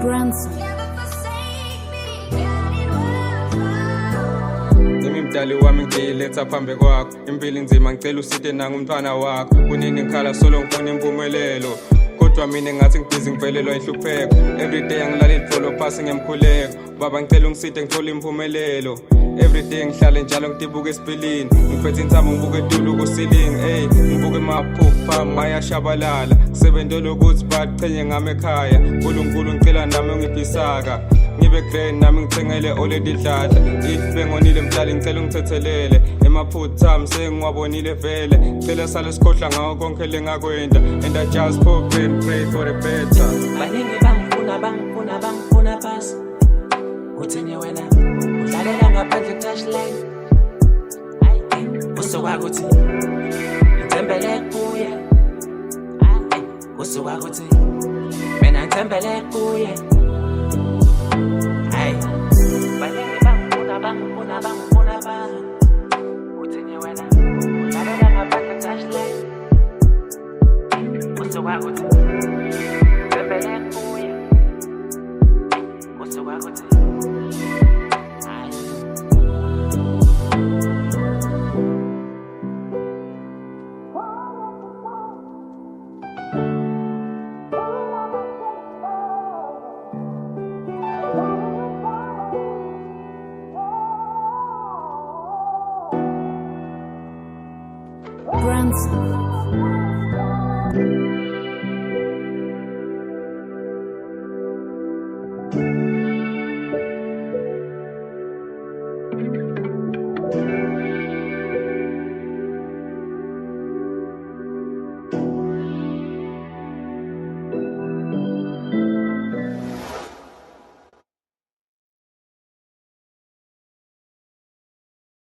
Grandson. Imdali wami ngiyiletha phambi kwakho, impilo nzima ngicela usite nangumntwana wakho. Kunini ngikhala solo ngifuna impumelelo, kodwa mina ngathi ngibhizi ngivelelwa inhlupheko. Everyday angilaleli flow phasi ngemkhuleko, baba ngicela ungisite ngithole impumelelo. Everyday ngihlale njalo ngitibuka esipilini, ngiphethe intamo ngibuka etulu kusilingi. Ey, ngibuka emaphupha mayashabalala, sebentelo ukuthi baqhenye ngami ekhaya. Nkulunkulu ngicela nami ungiphisaka, ngibe grand nami ngithengele already dladla. If bengonile mdali ngicela ungithethelele, emaphutha ami sengiwabonile vele. Ngicela sale sikhohlwa ngawo konke lengakwenda, and I just hope and pray for a better. Baningi bangifuna pasi, uthini wena udlalela ngaphandle touchline. Usuka kuthi ngithembele kuye, usuka kuthi mina ngithembele kuye. Baningi bangifuna pasi, uthini wena udlalela ngaphandle touchline. Usuka kuthi ngithembele kuye, usuka kuthi Grandson.